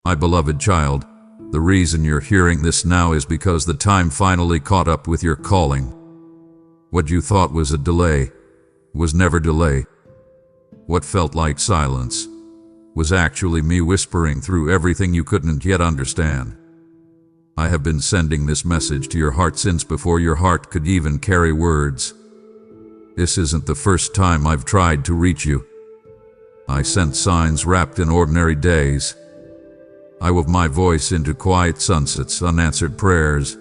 My beloved child, the reason you're hearing this now is because the time finally caught up with your calling. What you thought was a delay was never delay. What felt like silence was actually me whispering through everything you couldn't yet understand. I have been sending this message to your heart since before your heart could even carry words. This isn't the first time I've tried to reach you. I sent signs wrapped in ordinary days. I wove my voice into quiet sunsets, unanswered prayers,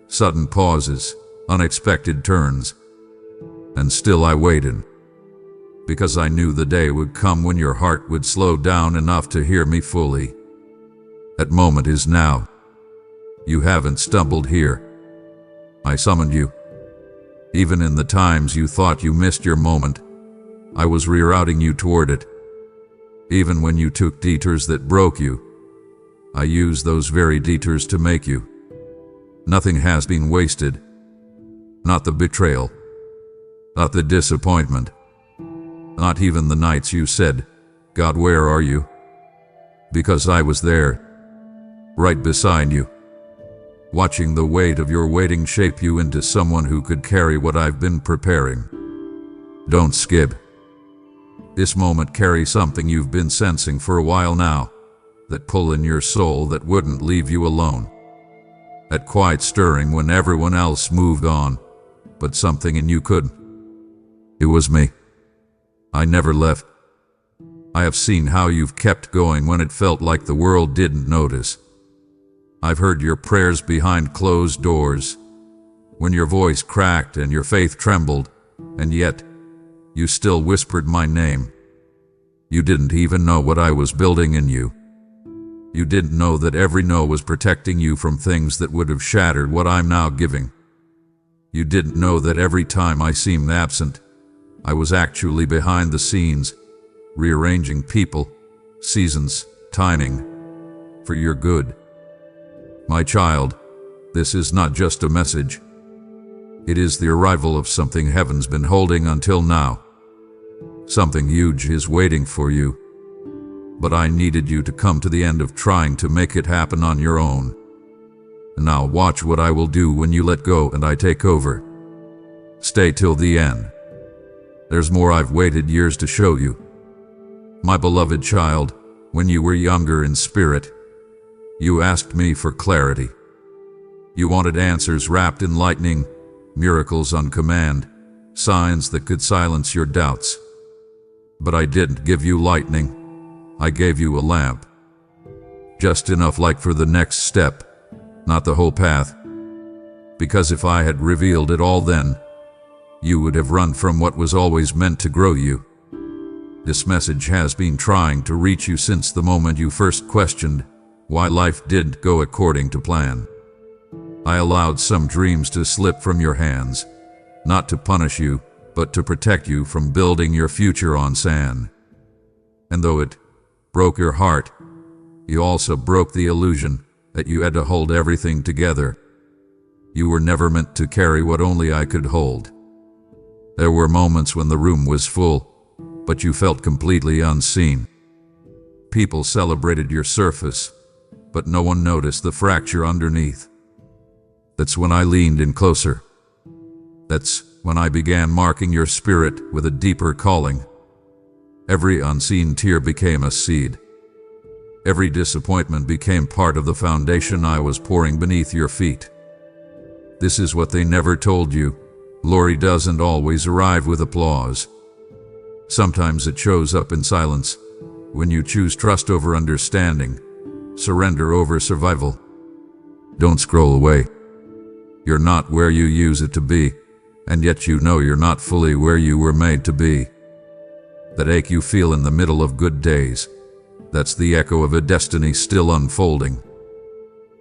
sudden pauses, unexpected turns. And still I waited, because I knew the day would come when your heart would slow down enough to hear me fully. That moment is now. You haven't stumbled here. I summoned you. Even in the times you thought you missed your moment, I was rerouting you toward it. Even when you took detours that broke you, I used those very detours to make you. Nothing has been wasted. Not the betrayal. Not the disappointment. Not even the nights you said, "God, where are you?" Because I was there, right beside you, watching the weight of your waiting shape you into someone who could carry what I've been preparing. Don't skip. This moment carries something you've been sensing for a while now, that pull in your soul that wouldn't leave you alone. That quiet stirring when everyone else moved on, but something in you couldn't. It was me. I never left. I have seen how you've kept going when it felt like the world didn't notice. I've heard your prayers behind closed doors, when your voice cracked and your faith trembled, and yet you still whispered my name. You didn't even know what I was building in you. You didn't know that every no was protecting you from things that would have shattered what I'm now giving. You didn't know that every time I seemed absent, I was actually behind the scenes, rearranging people, seasons, timing, for your good. My child, this is not just a message. It is the arrival of something heaven's been holding until now. Something huge is waiting for you. But I needed you to come to the end of trying to make it happen on your own. And now watch what I will do when you let go and I take over. Stay till the end. There's more I've waited years to show you. My beloved child, when you were younger in spirit, you asked me for clarity. You wanted answers wrapped in lightning, miracles on command, signs that could silence your doubts. But I didn't give you lightning. I gave you a lamp. Just enough light for the next step, not the whole path. Because if I had revealed it all then, you would have run from what was always meant to grow you. This message has been trying to reach you since the moment you first questioned why life didn't go according to plan. I allowed some dreams to slip from your hands, not to punish you, but to protect you from building your future on sand. And though it broke your heart, you also broke the illusion that you had to hold everything together. You were never meant to carry what only I could hold. There were moments when the room was full, but you felt completely unseen. People celebrated your surface, but no one noticed the fracture underneath. That's when I leaned in closer. That's when I began marking your spirit with a deeper calling. Every unseen tear became a seed. Every disappointment became part of the foundation I was pouring beneath your feet. This is what they never told you. Glory doesn't always arrive with applause. Sometimes it shows up in silence, when you choose trust over understanding, surrender over survival. Don't scroll away. You're not where you use it to be, and yet you know you're not fully where you were made to be. That ache you feel in the middle of good days, that's the echo of a destiny still unfolding.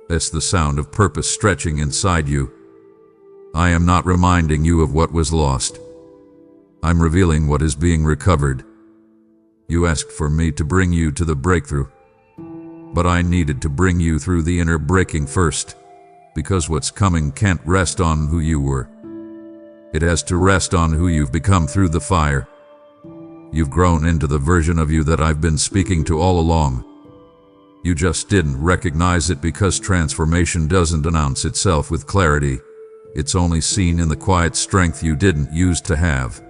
That's the sound of purpose stretching inside you. I am not reminding you of what was lost. I'm revealing what is being recovered. You asked for me to bring you to the breakthrough, but I needed to bring you through the inner breaking first, because what's coming can't rest on who you were. It has to rest on who you've become through the fire. You've grown into the version of you that I've been speaking to all along. You just didn't recognize it because transformation doesn't announce itself with clarity. It's only seen in the quiet strength you didn't use to have.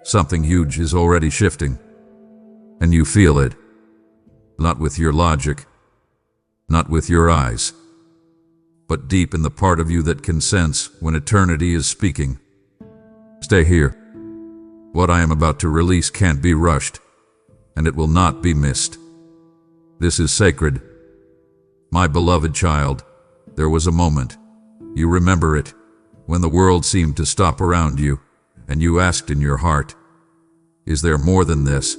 Something huge is already shifting, and you feel it. Not with your logic, not with your eyes, but deep in the part of you that can sense when eternity is speaking. Stay here. What I am about to release can't be rushed, and it will not be missed. This is sacred. My beloved child, there was a moment, you remember it, when the world seemed to stop around you, and you asked in your heart, is there more than this?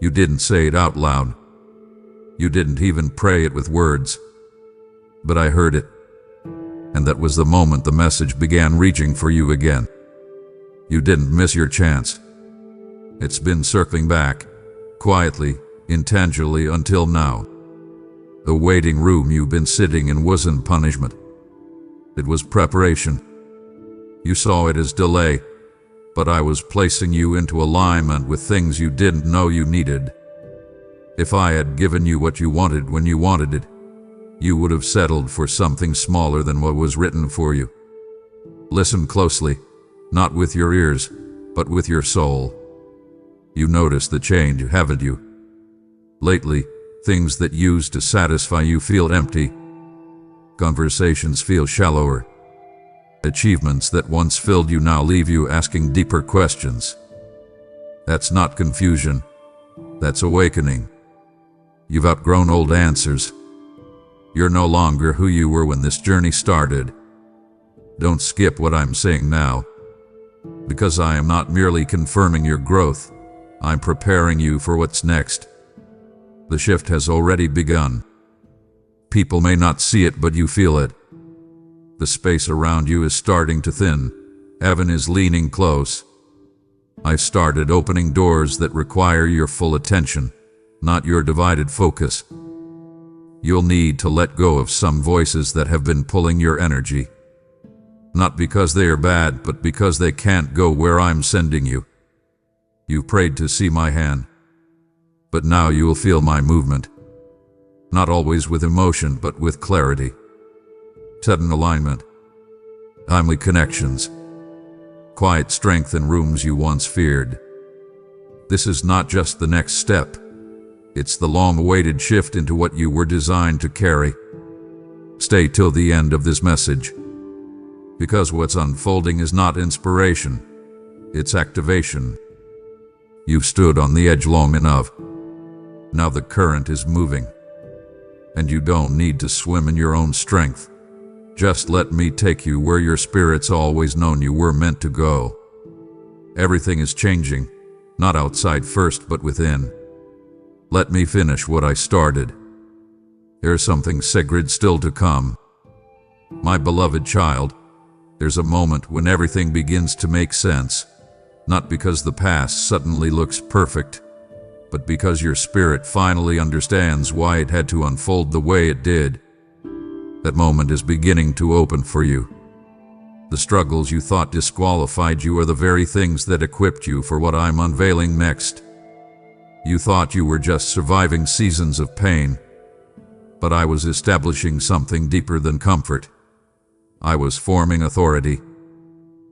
You didn't say it out loud. You didn't even pray it with words. But I heard it, and that was the moment the message began reaching for you again. You didn't miss your chance. It's been circling back, quietly, intangibly until now. The waiting room you've been sitting in wasn't punishment. It was preparation. You saw it as delay, but I was placing you into alignment with things you didn't know you needed. If I had given you what you wanted when you wanted it, you would have settled for something smaller than what was written for you. Listen closely, not with your ears, but with your soul. You noticed the change, haven't you? Lately, things that used to satisfy you feel empty. Conversations feel shallower. Achievements that once filled you now leave you asking deeper questions. That's not confusion. That's awakening. You've outgrown old answers. You're no longer who you were when this journey started. Don't skip what I'm saying now, because I am not merely confirming your growth. I'm preparing you for what's next. The shift has already begun. People may not see it, but you feel it. The space around you is starting to thin. Heaven is leaning close. I've started opening doors that require your full attention, not your divided focus. You'll need to let go of some voices that have been pulling your energy. Not because they are bad, but because they can't go where I'm sending you. You prayed to see my hand, but now you will feel my movement. Not always with emotion, but with clarity. Sudden alignment. Timely connections. Quiet strength in rooms you once feared. This is not just the next step. It's the long-awaited shift into what you were designed to carry. Stay till the end of this message, because what's unfolding is not inspiration, it's activation. You've stood on the edge long enough. Now the current is moving, and you don't need to swim in your own strength. Just let me take you where your spirit's always known you were meant to go. Everything is changing, not outside first, but within. Let me finish what I started. There's something sacred still to come. My beloved child, there's a moment when everything begins to make sense, not because the past suddenly looks perfect, but because your spirit finally understands why it had to unfold the way it did. That moment is beginning to open for you. The struggles you thought disqualified you are the very things that equipped you for what I'm unveiling next. You thought you were just surviving seasons of pain, but I was establishing something deeper than comfort. I was forming authority,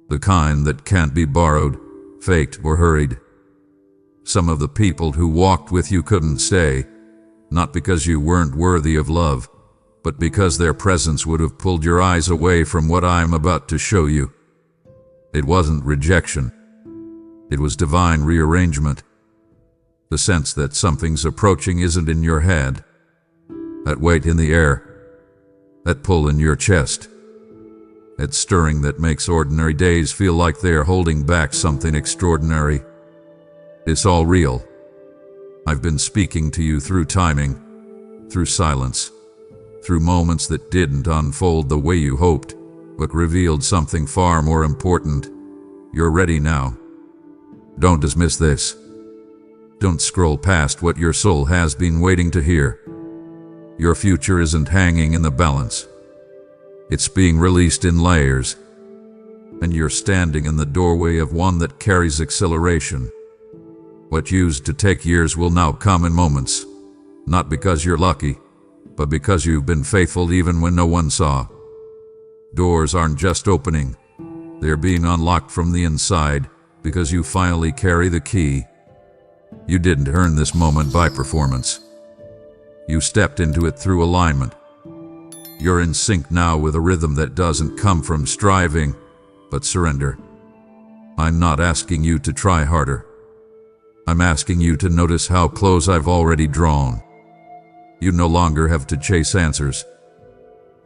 the kind that can't be borrowed, faked, or hurried. Some of the people who walked with you couldn't stay, not because you weren't worthy of love, but because their presence would have pulled your eyes away from what I'm about to show you. It wasn't rejection. It was divine rearrangement. The sense that something's approaching isn't in your head. That weight in the air. That pull in your chest. That stirring that makes ordinary days feel like they're holding back something extraordinary. It's all real. I've been speaking to you through timing, through silence, through moments that didn't unfold the way you hoped, but revealed something far more important. You're ready now. Don't dismiss this. Don't scroll past what your soul has been waiting to hear. Your future isn't hanging in the balance. It's being released in layers, and you're standing in the doorway of one that carries acceleration. What used to take years will now come in moments, Not because you're lucky, but because you've been faithful even when no one saw. Doors aren't just opening, they're being unlocked from the inside because you finally carry the key. You didn't earn this moment by performance. You stepped into it through alignment. You're in sync now with a rhythm that doesn't come from striving, but surrender. I'm not asking you to try harder. I'm asking you to notice how close I've already drawn. You no longer have to chase answers.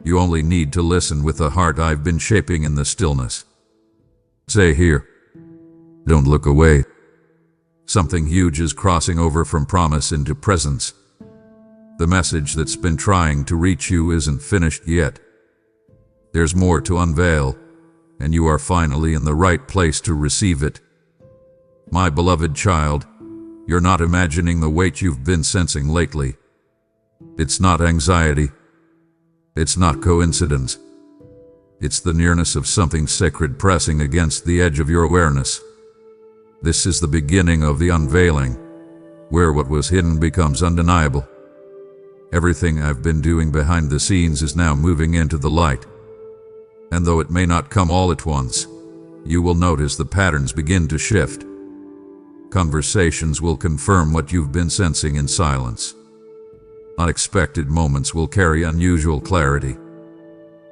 You only need to listen with the heart I've been shaping in the stillness. Stay here. Don't look away. Something huge is crossing over from promise into presence. The message that's been trying to reach you isn't finished yet. There's more to unveil, and you are finally in the right place to receive it. My beloved child, you're not imagining the weight you've been sensing lately. It's not anxiety. It's not coincidence. It's the nearness of something sacred pressing against the edge of your awareness. This is the beginning of the unveiling, where what was hidden becomes undeniable. Everything I've been doing behind the scenes is now moving into the light. And though it may not come all at once, you will notice the patterns begin to shift. Conversations will confirm what you've been sensing in silence. Unexpected moments will carry unusual clarity.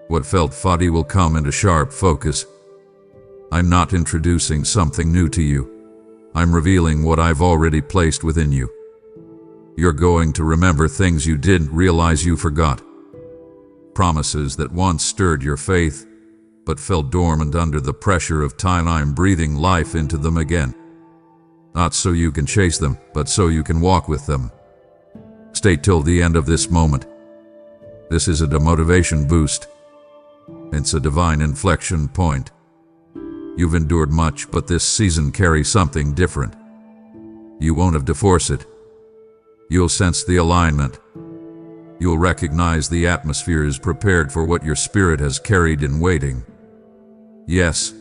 What felt foggy will come into sharp focus. I'm not introducing something new to you. I'm revealing what I've already placed within you. You're going to remember things you didn't realize you forgot. Promises that once stirred your faith, but fell dormant under the pressure of time. I'm breathing life into them again. Not so you can chase them, but so you can walk with them. Stay till the end of this moment. This is a demotivation boost. It's a divine inflection point. You've endured much, but this season carries something different. You won't have to force it. You'll sense the alignment. You'll recognize the atmosphere is prepared for what your spirit has carried in waiting. Yes,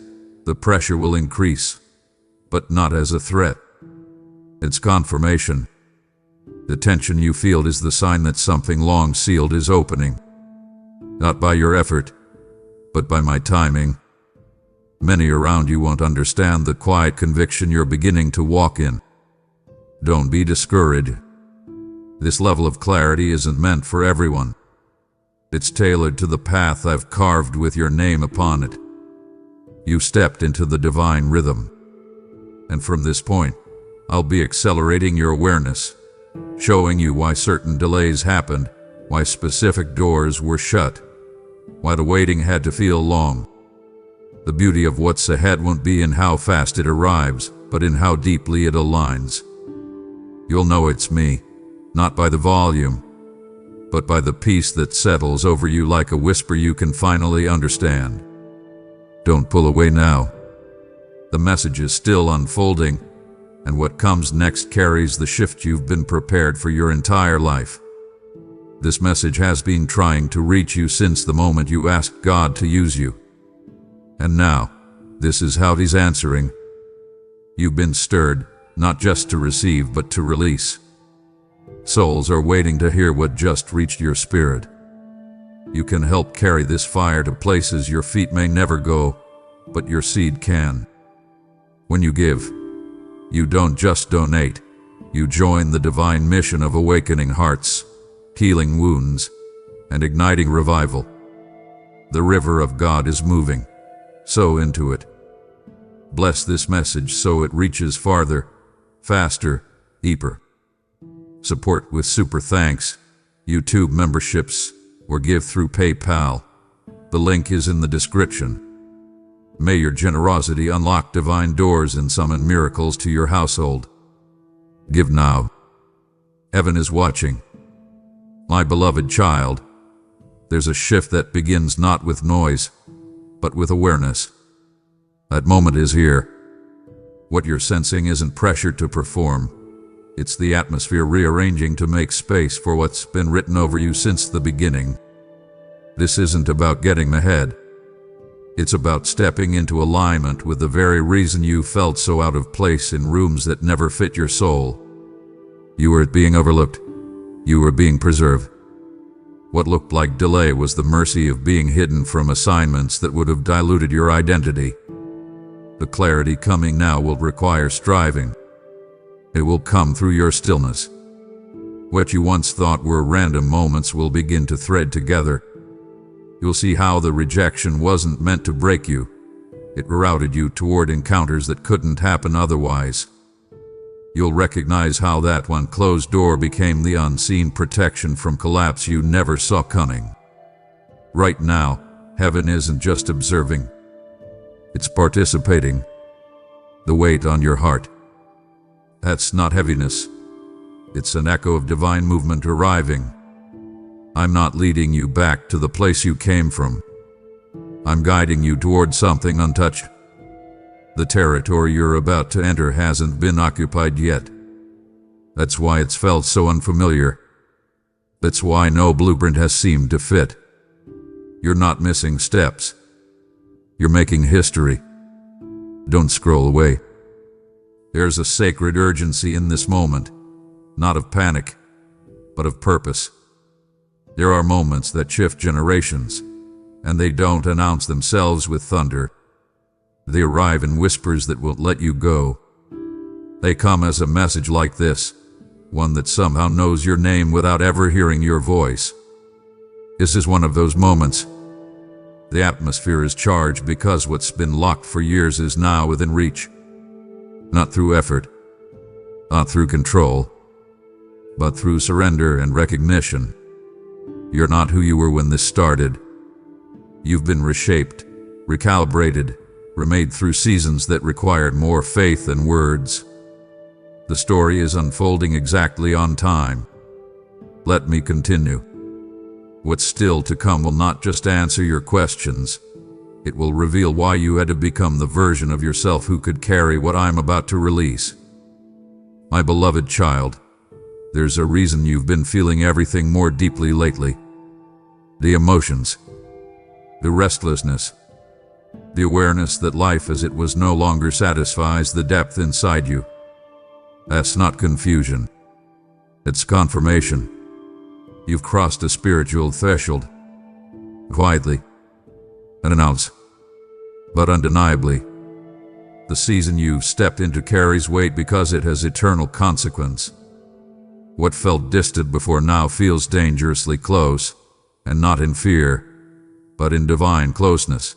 the pressure will increase, but not as a threat. It's confirmation. The tension you feel is the sign that something long sealed is opening. Not by your effort, but by my timing. Many around you won't understand the quiet conviction you're beginning to walk in. Don't be discouraged. This level of clarity isn't meant for everyone. It's tailored to the path I've carved with your name upon it. You stepped into the divine rhythm. And from this point, I'll be accelerating your awareness, showing you why certain delays happened, why specific doors were shut, why the waiting had to feel long. The beauty of what's ahead won't be in how fast it arrives, but in how deeply it aligns. You'll know it's me, not by the volume, but by the peace that settles over you like a whisper you can finally understand. Don't pull away now. The message is still unfolding, and what comes next carries the shift you've been prepared for your entire life. This message has been trying to reach you since the moment you asked God to use you. And now, this is how He's answering. You've been stirred, not just to receive but to release. Souls are waiting to hear what just reached your spirit. You can help carry this fire to places your feet may never go, but your seed can. When you give, you don't just donate, you join the divine mission of awakening hearts, healing wounds, and igniting revival. The river of God is moving. Sow into it. Bless this message so it reaches farther, faster, deeper. Support with super thanks, YouTube memberships, or give through PayPal. The link is in the description. May your generosity unlock divine doors and summon miracles to your household. Give now. Heaven is watching. My beloved child, there's a shift that begins not with noise, but with awareness. That moment is here. What you're sensing isn't pressure to perform. It's the atmosphere rearranging to make space for what's been written over you since the beginning. This isn't about getting ahead. It's about stepping into alignment with the very reason you felt so out of place in rooms that never fit your soul. You were being overlooked, You were being preserved. What looked like delay was the mercy of being hidden from assignments that would have diluted your identity. The clarity coming now will require striving. It will come through your stillness. What you once thought were random moments will begin to thread together. You'll see how the rejection wasn't meant to break you. It routed you toward encounters that couldn't happen otherwise. You'll recognize how that one closed door became the unseen protection from collapse you never saw coming. Right now, heaven isn't just observing. It's participating. The weight on your heart. That's not heaviness. It's an echo of divine movement arriving. I'm not leading you back to the place you came from. I'm guiding you toward something untouched. The territory you're about to enter hasn't been occupied yet. That's why it's felt so unfamiliar. That's why no blueprint has seemed to fit. You're not missing steps. You're making history. Don't scroll away. There's a sacred urgency in this moment, not of panic, but of purpose. There are moments that shift generations, and they don't announce themselves with thunder. They arrive in whispers that won't let you go. They come as a message like this, one that somehow knows your name without ever hearing your voice. This is one of those moments. The atmosphere is charged because what's been locked for years is now within reach. Not through effort, not through control, but through surrender and recognition. You're not who you were when this started. You've been reshaped, recalibrated, remade through seasons that required more faith than words. The story is unfolding exactly on time. Let me continue. What's still to come will not just answer your questions. It will reveal why you had to become the version of yourself who could carry what I'm about to release. My beloved child, there's a reason you've been feeling everything more deeply lately. The emotions, the restlessness, the awareness that life as it was no longer satisfies the depth inside you. That's not confusion. It's confirmation. You've crossed a spiritual threshold. Quietly, unannounced, but undeniably. The season you've stepped into carries weight because it has eternal consequence. What felt distant before now feels dangerously close, and not in fear, but in divine closeness.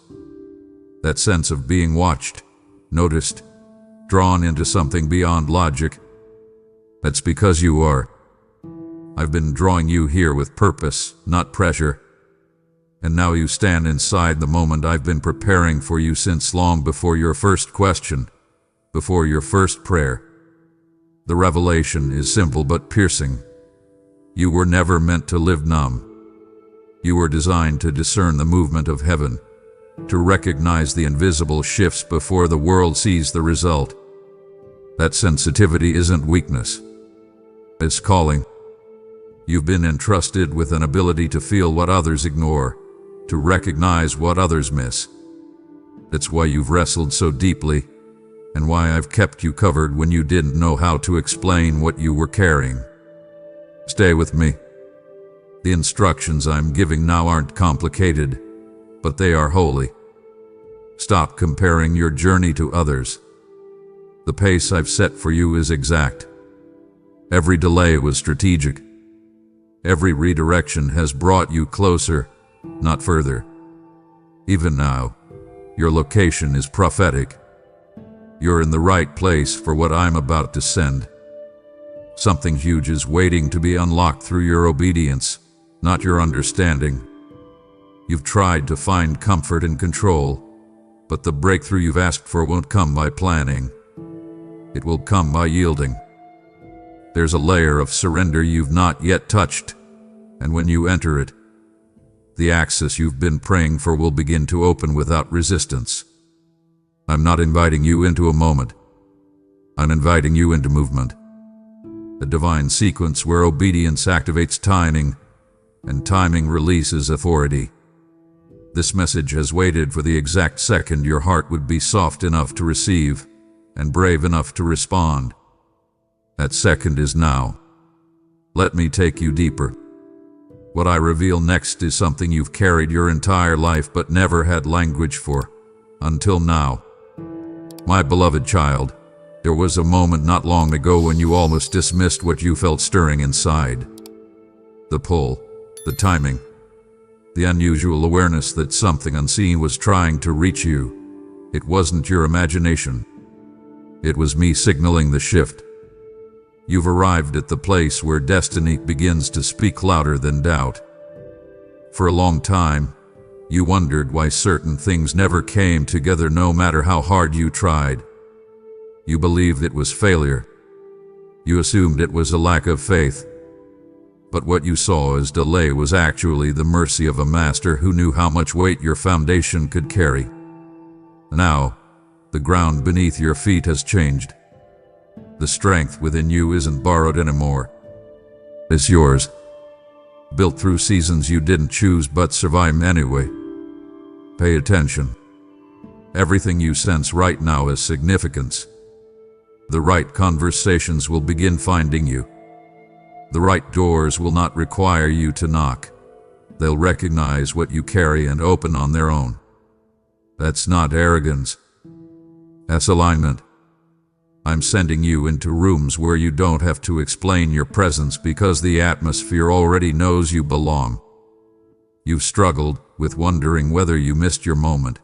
That sense of being watched, noticed, drawn into something beyond logic. That's because you are. I've been drawing you here with purpose, not pressure. And now you stand inside the moment I've been preparing for you since long before your first question, before your first prayer. The revelation is simple but piercing. You were never meant to live numb. You were designed to discern the movement of heaven, to recognize the invisible shifts before the world sees the result. That sensitivity isn't weakness. It's calling. You've been entrusted with an ability to feel what others ignore, to recognize what others miss. That's why you've wrestled so deeply, and why I've kept you covered when you didn't know how to explain what you were carrying. Stay with me. The instructions I'm giving now aren't complicated, but they are holy. Stop comparing your journey to others. The pace I've set for you is exact. Every delay was strategic. Every redirection has brought you closer, not further. Even now, your location is prophetic. You're in the right place for what I'm about to send. Something huge is waiting to be unlocked through your obedience, not your understanding. You've tried to find comfort and control, but the breakthrough you've asked for won't come by planning. It will come by yielding. There's a layer of surrender you've not yet touched, and when you enter it, the access you've been praying for will begin to open without resistance. I'm not inviting you into a moment. I'm inviting you into movement. A divine sequence where obedience activates timing, and timing releases authority. This message has waited for the exact second your heart would be soft enough to receive, and brave enough to respond. That second is now. Let me take you deeper. What I reveal next is something you've carried your entire life but never had language for, until now. My beloved child, there was a moment not long ago when you almost dismissed what you felt stirring inside. The pull, the timing, the unusual awareness that something unseen was trying to reach you. It wasn't your imagination. It was me signaling the shift. You've arrived at the place where destiny begins to speak louder than doubt. For a long time, you wondered why certain things never came together no matter how hard you tried. You believed it was failure. You assumed it was a lack of faith. But what you saw as delay was actually the mercy of a master who knew how much weight your foundation could carry. Now, the ground beneath your feet has changed. The strength within you isn't borrowed anymore. It's yours. Built through seasons you didn't choose but survive anyway. Pay attention. Everything you sense right now has significance. The right conversations will begin finding you. The right doors will not require you to knock. They'll recognize what you carry and open on their own. That's not arrogance. That's alignment. I'm sending you into rooms where you don't have to explain your presence because the atmosphere already knows you belong. You've struggled with wondering whether you missed your moment.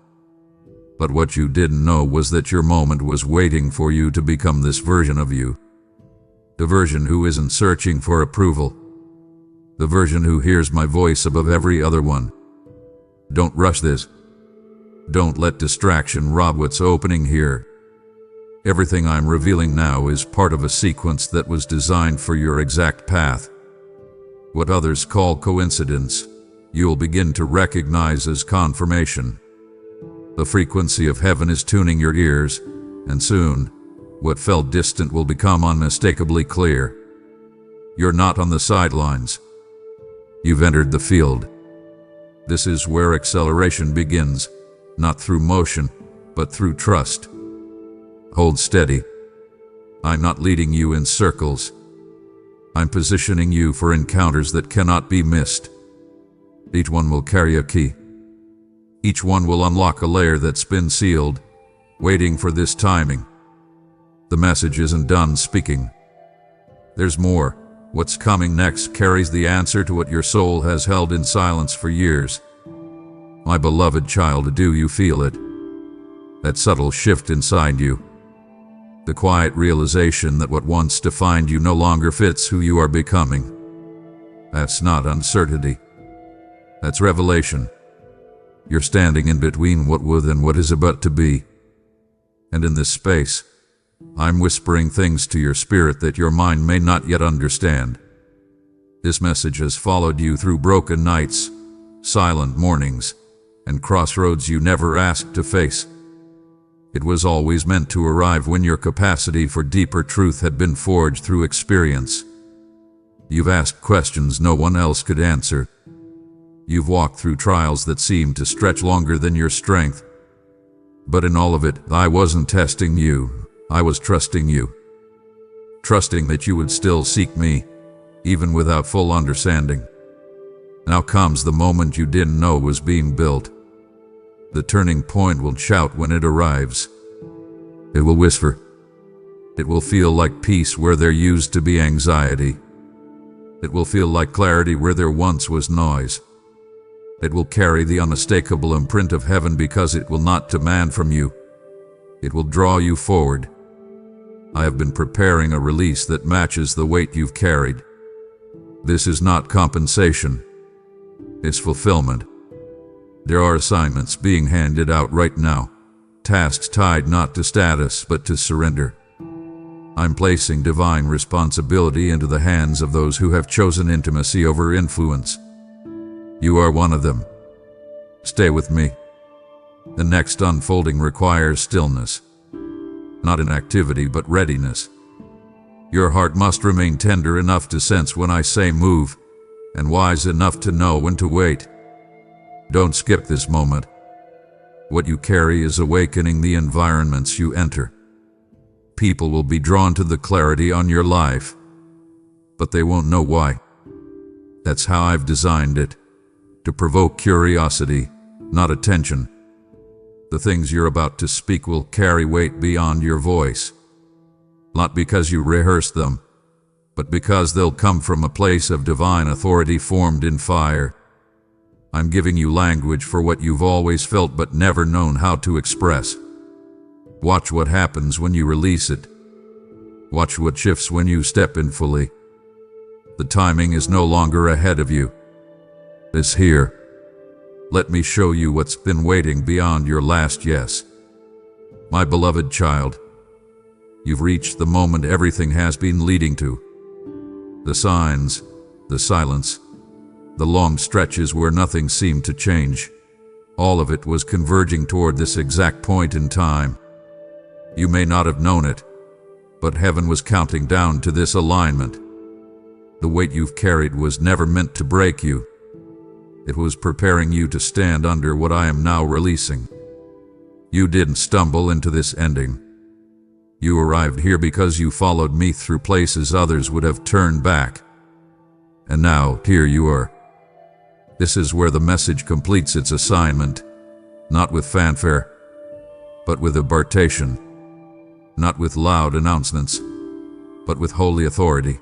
But what you didn't know was that your moment was waiting for you to become this version of you. The version who isn't searching for approval. The version who hears my voice above every other one. Don't rush this. Don't let distraction rob what's opening here. Everything I'm revealing now is part of a sequence that was designed for your exact path. What others call coincidence, you'll begin to recognize as confirmation. The frequency of heaven is tuning your ears, and soon, what felt distant will become unmistakably clear. You're not on the sidelines. You've entered the field. This is where acceleration begins, not through motion, but through trust. Hold steady. I'm not leading you in circles. I'm positioning you for encounters that cannot be missed. Each one will carry a key. Each one will unlock a layer that's been sealed, waiting for this timing. The message isn't done speaking. There's more. What's coming next carries the answer to what your soul has held in silence for years. My beloved child, do you feel it? That subtle shift inside you. The quiet realization that what once defined you no longer fits who you are becoming. That's not uncertainty. That's revelation. You're standing in between what was and what is about to be. And in this space, I'm whispering things to your spirit that your mind may not yet understand. This message has followed you through broken nights, silent mornings, and crossroads you never asked to face. It was always meant to arrive when your capacity for deeper truth had been forged through experience. You've asked questions no one else could answer. You've walked through trials that seemed to stretch longer than your strength. But in all of it, I wasn't testing you. I was trusting you. Trusting that you would still seek me, even without full understanding. Now comes the moment you didn't know was being built. The turning point will shout when it arrives. It will whisper. It will feel like peace where there used to be anxiety. It will feel like clarity where there once was noise. It will carry the unmistakable imprint of heaven because it will not demand from you. It will draw you forward. I have been preparing a release that matches the weight you've carried. This is not compensation. It's fulfillment. There are assignments being handed out right now, tasks tied not to status but to surrender. I'm placing divine responsibility into the hands of those who have chosen intimacy over influence. You are one of them. Stay with me. The next unfolding requires stillness. Not inactivity, but readiness. Your heart must remain tender enough to sense when I say move, and wise enough to know when to wait. Don't skip this moment. What you carry is awakening the environments you enter. People will be drawn to the clarity on your life, but they won't know why. That's how I've designed it, to provoke curiosity, not attention. The things you're about to speak will carry weight beyond your voice, not because you rehearsed them, but because they'll come from a place of divine authority formed in fire. I'm giving you language for what you've always felt but never known how to express. Watch what happens when you release it. Watch what shifts when you step in fully. The timing is no longer ahead of you. It's here. Let me show you what's been waiting beyond your last yes. My beloved child, you've reached the moment everything has been leading to. The signs, the silence, the long stretches where nothing seemed to change. All of it was converging toward this exact point in time. You may not have known it, but heaven was counting down to this alignment. The weight you've carried was never meant to break you. It was preparing you to stand under what I am now releasing. You didn't stumble into this ending. You arrived here because you followed me through places others would have turned back. And now, here you are. This is where the message completes its assignment, not with fanfare, but with impartation, not with loud announcements, but with holy authority.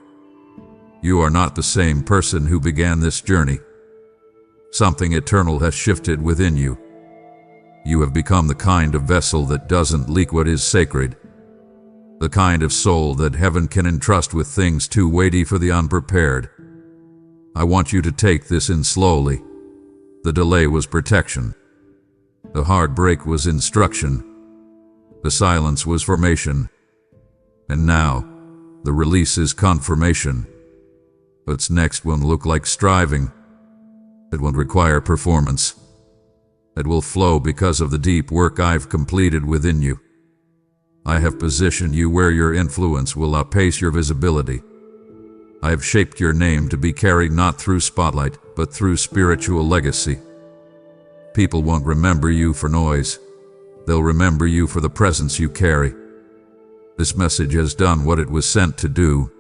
You are not the same person who began this journey. Something eternal has shifted within you. You have become the kind of vessel that doesn't leak what is sacred, the kind of soul that heaven can entrust with things too weighty for the unprepared. I want you to take this in slowly. The delay was protection. The hard break was instruction. The silence was formation. And now, the release is confirmation. What's next won't look like striving. It won't require performance. It will flow because of the deep work I've completed within you. I have positioned you where your influence will outpace your visibility. I have shaped your name to be carried not through spotlight, but through spiritual legacy. People won't remember you for noise. They'll remember you for the presence you carry. This message has done what it was sent to do.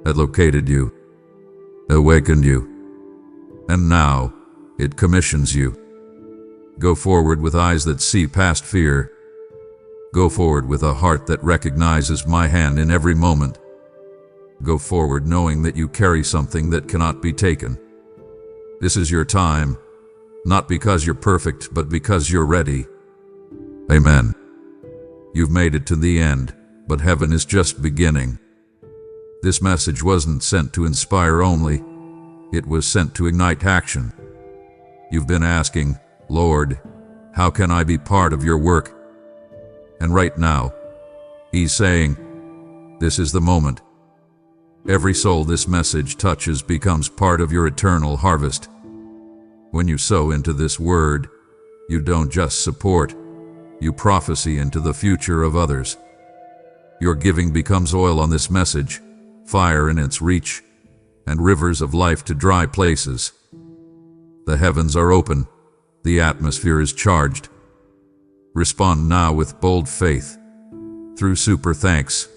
It located you, awakened you, and now it commissions you. Go forward with eyes that see past fear. Go forward with a heart that recognizes my hand in every moment. Go forward knowing that you carry something that cannot be taken. This is your time, not because you're perfect, but because you're ready. Amen. You've made it to the end, but heaven is just beginning. This message wasn't sent to inspire only. It was sent to ignite action. You've been asking, Lord, how can I be part of your work? And right now, He's saying, this is the moment. Every soul this message touches becomes part of your eternal harvest. When you sow into this word, you don't just support, you prophesy into the future of others. Your giving becomes oil on this message, fire in its reach, and rivers of life to dry places. The heavens are open, the atmosphere is charged. Respond now with bold faith, through super thanks,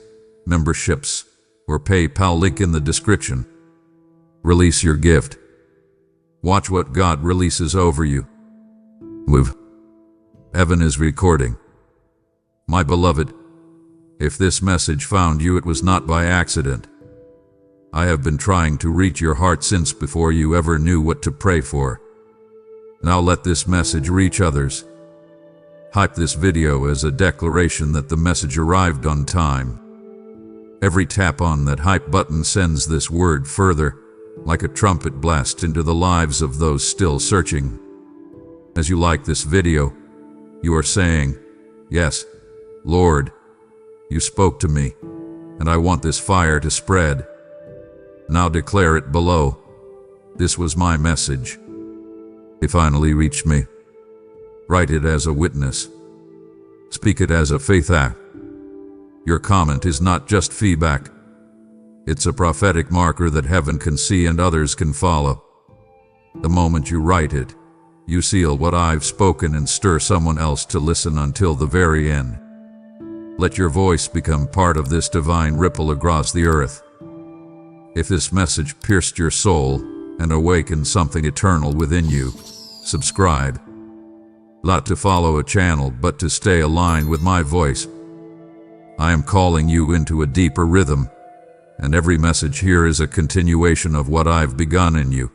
memberships, or PayPal link in the description. Release your gift. Watch what God releases over you. Heaven is recording. My beloved, if this message found you, it was not by accident. I have been trying to reach your heart since before you ever knew what to pray for. Now let this message reach others. Hype this video as a declaration that the message arrived on time. Every tap on that hype button sends this word further, like a trumpet blast into the lives of those still searching. As you like this video, you are saying, yes, Lord, you spoke to me, and I want this fire to spread. Now declare it below. This was my message. It finally reached me. Write it as a witness. Speak it as a faith act. Your comment is not just feedback. It's a prophetic marker that heaven can see and others can follow. The moment you write it, you seal what I've spoken and stir someone else to listen until the very end. Let your voice become part of this divine ripple across the earth. If this message pierced your soul and awakened something eternal within you, subscribe. Not to follow a channel, but to stay aligned with my voice. I am calling you into a deeper rhythm, and every message here is a continuation of what I've begun in you.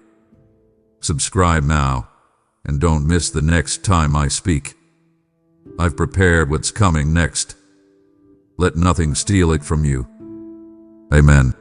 Subscribe now, and don't miss the next time I speak. I've prepared what's coming next. Let nothing steal it from you. Amen.